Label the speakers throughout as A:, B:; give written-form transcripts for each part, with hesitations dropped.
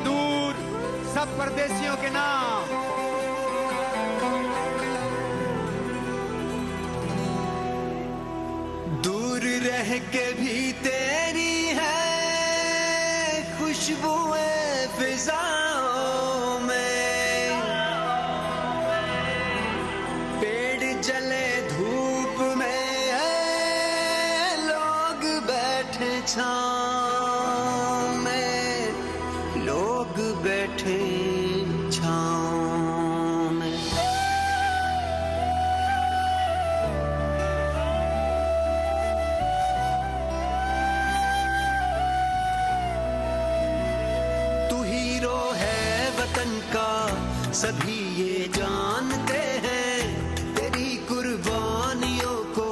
A: दूर सब परदेसियों के नाम।
B: दूर रह के भी तेरी है खुशबुएं फिजाओं में, पेड़ जले धूप में है लोग बैठे छाँव में, लोग बैठे छाँव में। सभी ये जानते हैं तेरी कुर्बानियों को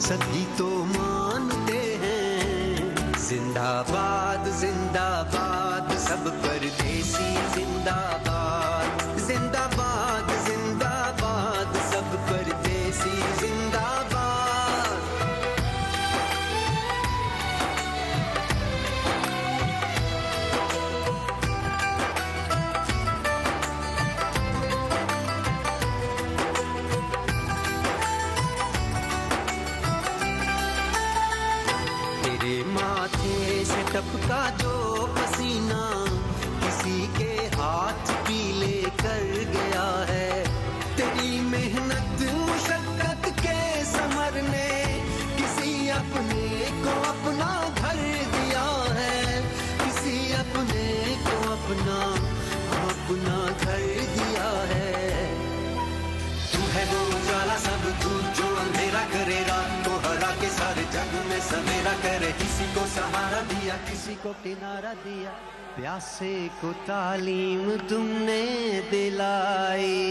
B: सभी तो मानते हैं। जिंदाबाद जिंदाबाद सब परदेसी जिंदाबाद, जिंदाबाद जिंदाबाद सब परदेसी जिंदाबाद। टपका जो पसीना किसी के हाथ पीले कर गया है, तेरी मेहनत मुशक्कत के समर ने किसी अपने को अपना घर दिया है, किसी अपने को अपना घर दिया है। तू है वो उजाला सब दूर जो अंधेरा करे, रात को हरा के सारे जग में सवेरा करे। किसी को सहारा दिया किसी को किनारा दिया, प्यासे को तालीम तुमने दिलाई।